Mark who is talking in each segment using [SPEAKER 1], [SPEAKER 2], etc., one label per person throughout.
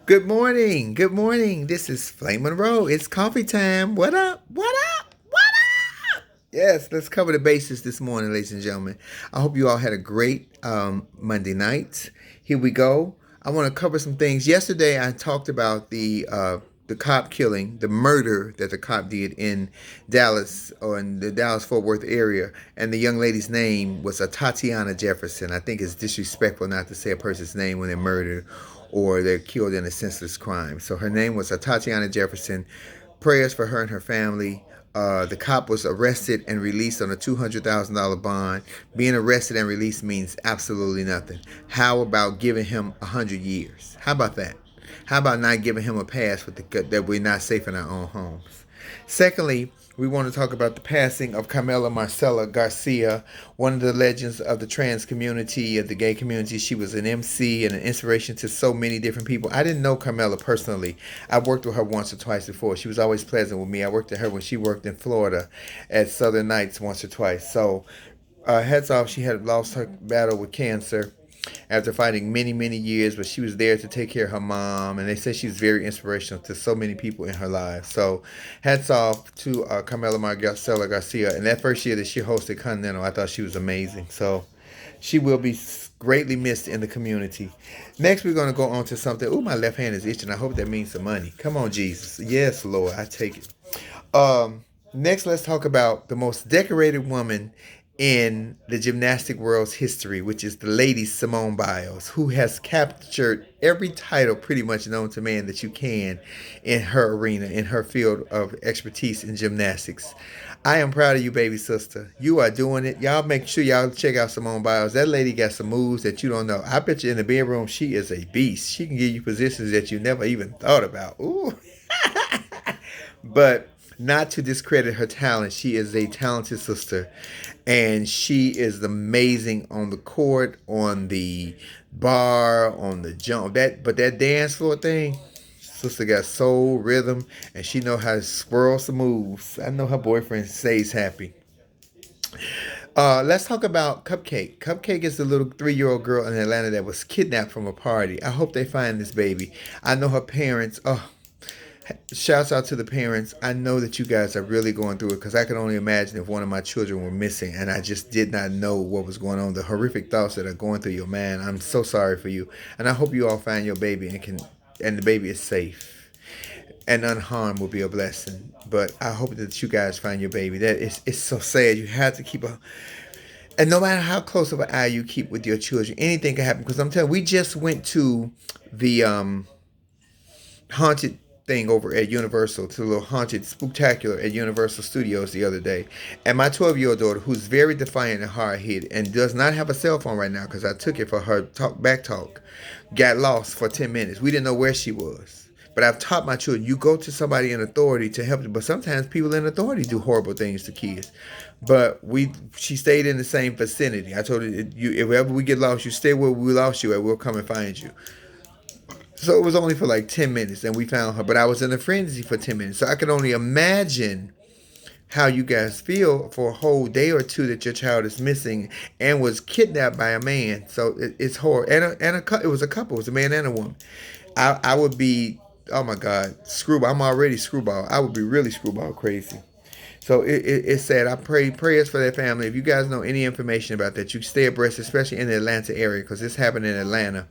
[SPEAKER 1] Good morning. Good morning. This is Flame Monroe. It's coffee time. What up? What up? What up? Yes, let's cover the bases this morning, ladies and gentlemen. I hope you all had a great Monday night. Here we go. I want to cover some things. Yesterday, I talked about the cop killing, the murder that the cop did in Dallas or in the Dallas Fort Worth area, and the young lady's name was Tatiana Jefferson. I think it's disrespectful not to say a person's name when they're murdered or they're killed in a senseless crime. So her name was Tatiana Jefferson. Prayers for her and her family. The cop was arrested and released on a $200,000 bond. Being arrested and released means absolutely nothing. How about giving him 100 years? How about that? How about not giving him a pass with that we're not safe in our own homes? Secondly, we want to talk about the passing of Carmela Marcela Garcia, one of the legends of the trans community, of the gay community. She was an MC and an inspiration to so many different people. I didn't know Carmela personally. I worked with her once or twice before. She was always pleasant with me. I worked with her when she worked in Florida at Southern Nights once or twice. So, heads off, she had lost her battle with cancer after fighting many, many years, but she was there to take care of her mom. And they said she was very inspirational to so many people in her life. So, hats off to Carmela Marcela Garcia. And that first year that she hosted Continental, I thought she was amazing. So, she will be greatly missed in the community. Next, we're going to go on to something. Oh, my left hand is itching. I hope that means some money. Come on, Jesus. Yes, Lord, I take it. Next, let's talk about the most decorated woman in the gymnastic world's history, which is the lady Simone Biles, who has captured every title pretty much known to man that you can in her arena, in her field of expertise in gymnastics. I am proud of you, baby sister. You are doing it. Y'all make sure y'all check out Simone Biles. That lady got some moves that you don't know. I bet you in the bedroom, she is a beast. She can give you positions that you never even thought about. Ooh. But not to discredit her talent, she is a talented sister, and she is amazing on the court, on the bar, on the jump. That dance floor thing, sister got soul, rhythm, and she know how to swirl some moves. I know her boyfriend stays happy. Let's talk about Cupcake. Cupcake is the little 3-year-old girl in Atlanta that was kidnapped from a party. I hope they find this baby. I know her parents. Oh, shouts out to the parents. I know that you guys are really going through it because I can only imagine if one of my children were missing and I just did not know what was going on. The horrific thoughts that are going through your mind. I'm so sorry for you, and I hope you all find your baby and the baby is safe and unharmed will be a blessing. But I hope that you guys find your baby. That is it's so sad. You have to keep a and no matter how close of an eye you keep with your children, anything can happen. Because I'm telling you, we just went to the haunted thing over at Universal, to a little haunted spectacular at Universal Studios the other day. And my 12-year-old daughter, who's very defiant and hard hit and does not have a cell phone right now because I took it for her back talk, got lost for 10 minutes. We didn't know where she was. But I've taught my children, you go to somebody in authority to help you. But sometimes people in authority do horrible things to kids. But she stayed in the same vicinity. I told her, if ever we get lost, you stay where we lost you and we'll come and find you. So it was only for like 10 minutes and we found her. But I was in a frenzy for 10 minutes. So I could only imagine how you guys feel for a whole day or two that your child is missing and was kidnapped by a man. So it's horrible. It was a couple. It was a man and a woman. I would be, oh my God, screwball. I'm already screwball. I would be really screwball crazy. So it's sad. I pray prayers for that family. If you guys know any information about that, you stay abreast, especially in the Atlanta area, because this happened in Atlanta.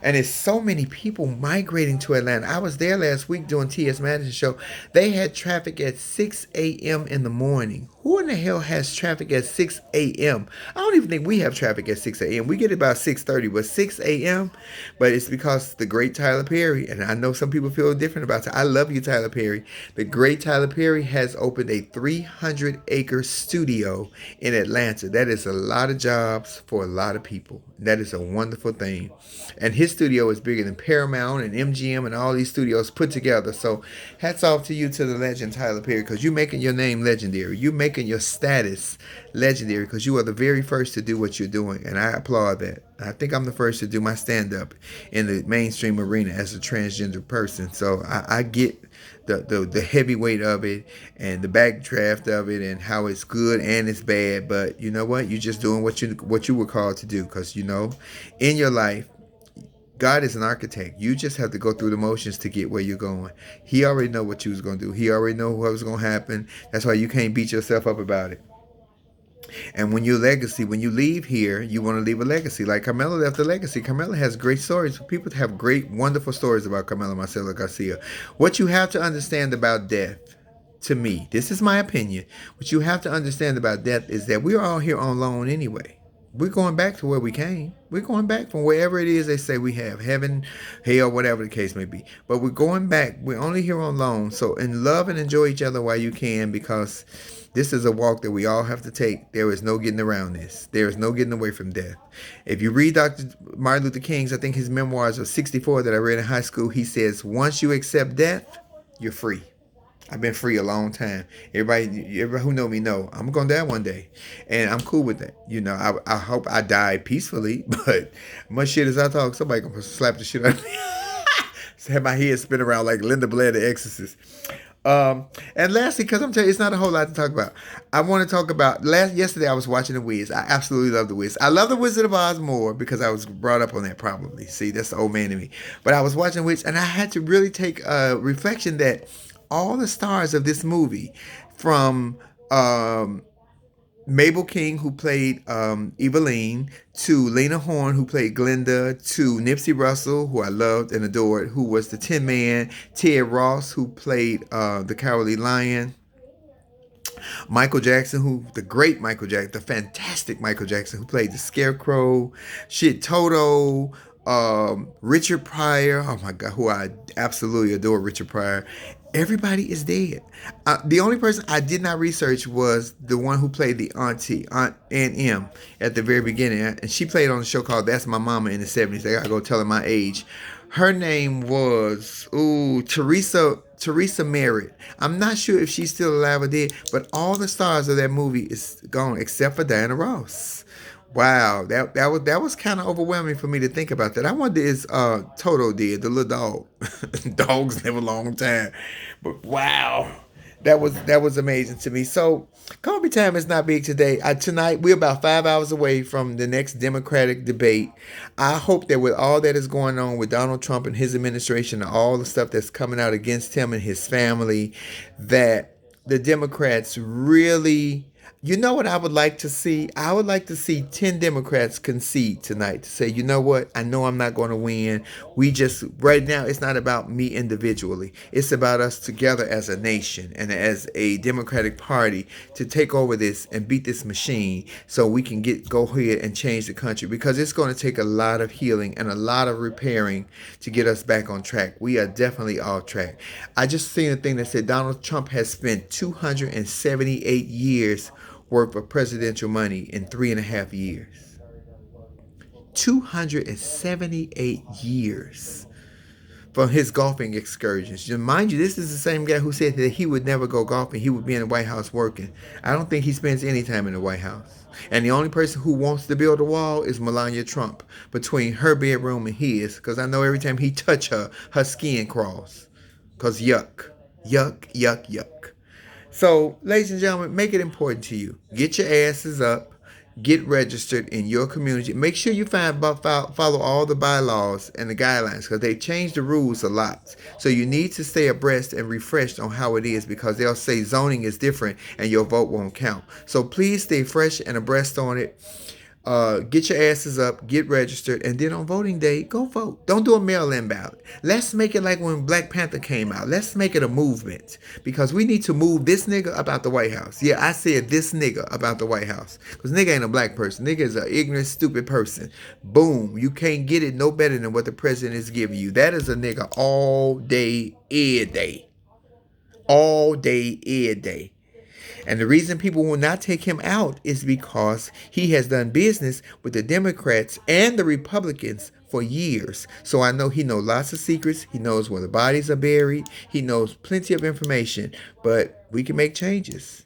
[SPEAKER 1] And it's so many people migrating to Atlanta. I was there last week doing T.S. Madison show. They had traffic at 6 a.m. in the morning. Who in the hell has traffic at 6 a.m.? I don't even think we have traffic at 6 a.m. We get about 6:30, but 6 a.m.? But it's because the great Tyler Perry, and I know some people feel different about it. I love you, Tyler Perry. The great Tyler Perry has opened a 300-acre studio in Atlanta. That is a lot of jobs for a lot of people. That is a wonderful thing. And his studio is bigger than Paramount and MGM and all these studios put together. So hats off to you, to the legend Tyler Perry, because you're making your name legendary. You're making your status legendary because you are the very first to do what you're doing. And I applaud that. I think I'm the first to do my stand-up in the mainstream arena as a transgender person. So I get the heavyweight of it and the backdraft of it and how it's good and it's bad. But you know what? You're just doing what you were called to do, because in your life God is an architect. You just have to go through the motions to get where you're going. He already know what you was going to do. He already know what was going to happen. That's why you can't beat yourself up about it. And when your legacy, when you leave here, you want to leave a legacy. Like Carmela left a legacy. Carmela has great stories. People have great, wonderful stories about Carmela Marcela Garcia. What you have to understand about death, to me, this is my opinion. What you have to understand about death is that we're all here on loan anyway. We're going back to where we came. We're going back from wherever it is they say we have, heaven, hell, whatever the case may be. But we're going back. We're only here on loan. So love and enjoy each other while you can, because this is a walk that we all have to take. There is no getting around this. There is no getting away from death. If you read Dr. Martin Luther King's, I think his memoirs of 64 that I read in high school, he says, once you accept death, you're free. I've been free a long time. Everybody who know me know I'm gonna die one day, and I'm cool with that. You know, I hope I die peacefully. But much shit as I talk, somebody gonna slap the shit out of me. Have my head spin around like Linda Blair, the Exorcist. And lastly, because I'm telling you, it's not a whole lot to talk about. I want to talk about yesterday. I was watching The Wiz. I absolutely love The Wiz. I love The Wizard of Oz more because I was brought up on that. Probably, see, that's the old man in me. But I was watching Wiz, and I had to really take a reflection that all the stars of this movie, from Mabel King, who played Eveline, to Lena Horne, who played Glinda, to Nipsey Russell, who I loved and adored, who was the Tin Man, Ted Ross, who played the Cowardly Lion, Michael Jackson, the great Michael Jackson, the fantastic Michael Jackson, who played the Scarecrow, Toto, Richard Pryor, oh my God, who I absolutely adore, Richard Pryor. Everybody is dead. The only person I did not research was the one who played the auntie, Aunt M, at the very beginning. And she played on a show called That's My Mama in the 70s. I gotta go tell her my age. Her name was, Teresa Merritt. I'm not sure if she's still alive or dead, but all the stars of that movie is gone except for Diana Ross. Wow, that was kind of overwhelming for me to think about that. I wonder is Toto did, the little dog. Dogs live a long time, but wow, that was amazing to me. So coffee time is not big today. Tonight we're about 5 hours away from the next Democratic debate. I hope that with all that is going on with Donald Trump and his administration and all the stuff that's coming out against him and his family, that the Democrats really. You know what I would like to see? I would like to see 10 Democrats concede tonight to say, you know what? I know I'm not going to win. Right now, it's not about me individually. It's about us together as a nation and as a Democratic Party to take over this and beat this machine so we can go ahead and change the country, because it's going to take a lot of healing and a lot of repairing to get us back on track. We are definitely off track. I just seen a thing that said Donald Trump has spent 278 years worth of presidential money in 3.5 years. 278 years from his golfing excursions. Mind you, this is the same guy who said that he would never go golfing. He would be in the White House working. I don't think he spends any time in the White House. And the only person who wants to build a wall is Melania Trump between her bedroom and his, because I know every time he touch her, her skin crawls. Because yuck, yuck, yuck, yuck. So, ladies and gentlemen, make it important to you. Get your asses up. Get registered in your community. Make sure you follow all the bylaws and the guidelines, because they change the rules a lot. So you need to stay abreast and refreshed on how it is, because they'll say zoning is different and your vote won't count. So please stay fresh and abreast on it. Get your asses up, get registered, and then on voting day, go vote. Don't do a mail-in ballot. Let's make it like when Black Panther came out. Let's make it a movement, because we need to move this nigga about the White House. Yeah, I said this nigga about the White House, because nigga ain't a black person. Nigga is an ignorant, stupid person. Boom. You can't get it no better than what the president is giving you. That is a nigga all day, every day. All day, every day. And the reason people will not take him out is because he has done business with the Democrats and the Republicans for years. So I know he knows lots of secrets. He knows where the bodies are buried. He knows plenty of information. But we can make changes.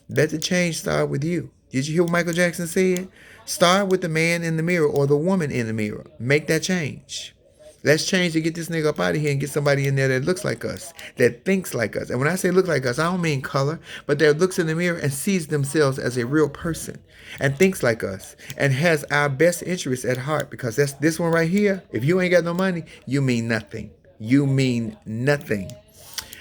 [SPEAKER 1] Let the change start with you. Did you hear what Michael Jackson said? Start with the man in the mirror or the woman in the mirror. Make that change. Let's change to get this nigga up out of here and get somebody in there that looks like us, that thinks like us. And when I say look like us, I don't mean color, but that looks in the mirror and sees themselves as a real person and thinks like us and has our best interests at heart. Because that's this one right here. If you ain't got no money, you mean nothing. You mean nothing.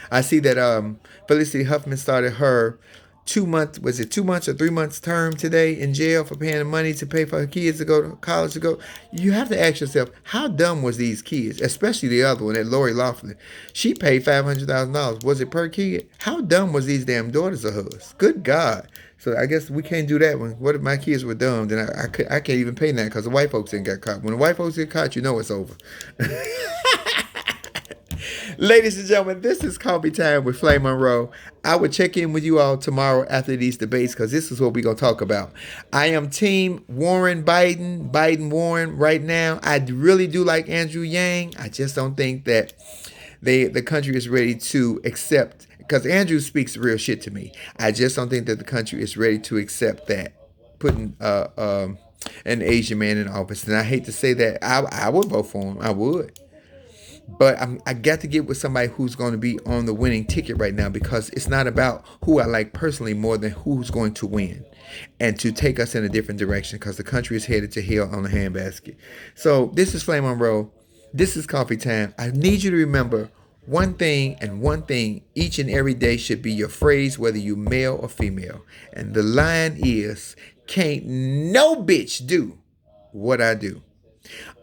[SPEAKER 1] I see that Felicity Huffman started her 2 month, was it 2 months or 3 months term today in jail for paying the money to pay for her kids to go to college to go. You have to ask yourself, how dumb was these kids? Especially the other one, that Lori Loughlin. She paid $500,000. Was it per kid? How dumb was these damn daughters of hers? Good God. So I guess we can't do that one. What if my kids were dumb? Then I can't even pay that because the white folks didn't get caught. When the white folks get caught, you know it's over. Ladies and gentlemen, this is Coffee Time with Flame Monroe. I will check in with you all tomorrow after these debates because this is what we're going to talk about. I am team Warren Biden, Biden Warren right now. I really do like Andrew Yang. I just don't think that the country is ready to accept, because Andrew speaks real shit to me. I just don't think that the country is ready to accept that, putting an Asian man in office. And I hate to say that. I would vote for him. I would. But I got to get with somebody who's going to be on the winning ticket right now, because it's not about who I like personally more than who's going to win and to take us in a different direction, because the country is headed to hell on a handbasket. So this is Flame Monroe. This is Coffee Time. I need you to remember one thing, and one thing each and every day should be your phrase, whether you male or female. And the line is, can't no bitch do what I do.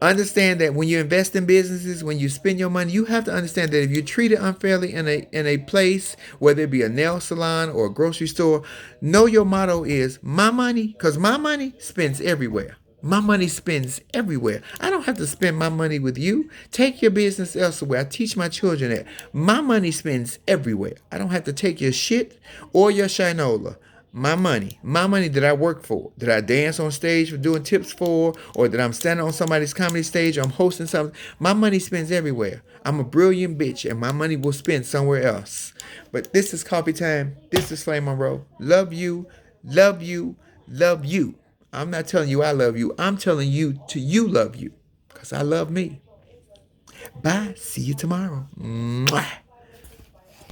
[SPEAKER 1] Understand that when you invest in businesses, when you spend your money, you have to understand that if you're treated unfairly in a place, whether it be a nail salon or a grocery store, know your motto is my money, because my money spends everywhere. My money spends everywhere. I don't have to spend my money with you. Take your business elsewhere. I teach my children that my money spends everywhere. I don't have to take your shit or your shinola. My money that I work for, that I dance on stage for doing tips for, or that I'm standing on somebody's comedy stage, or I'm hosting something. My money spends everywhere. I'm a brilliant bitch, and my money will spend somewhere else. But this is Coffee Time. This is Flame Monroe. Love you, love you, love you. I'm not telling you I love you. I'm telling you to you love you, because I love me. Bye. See you tomorrow. Mwah.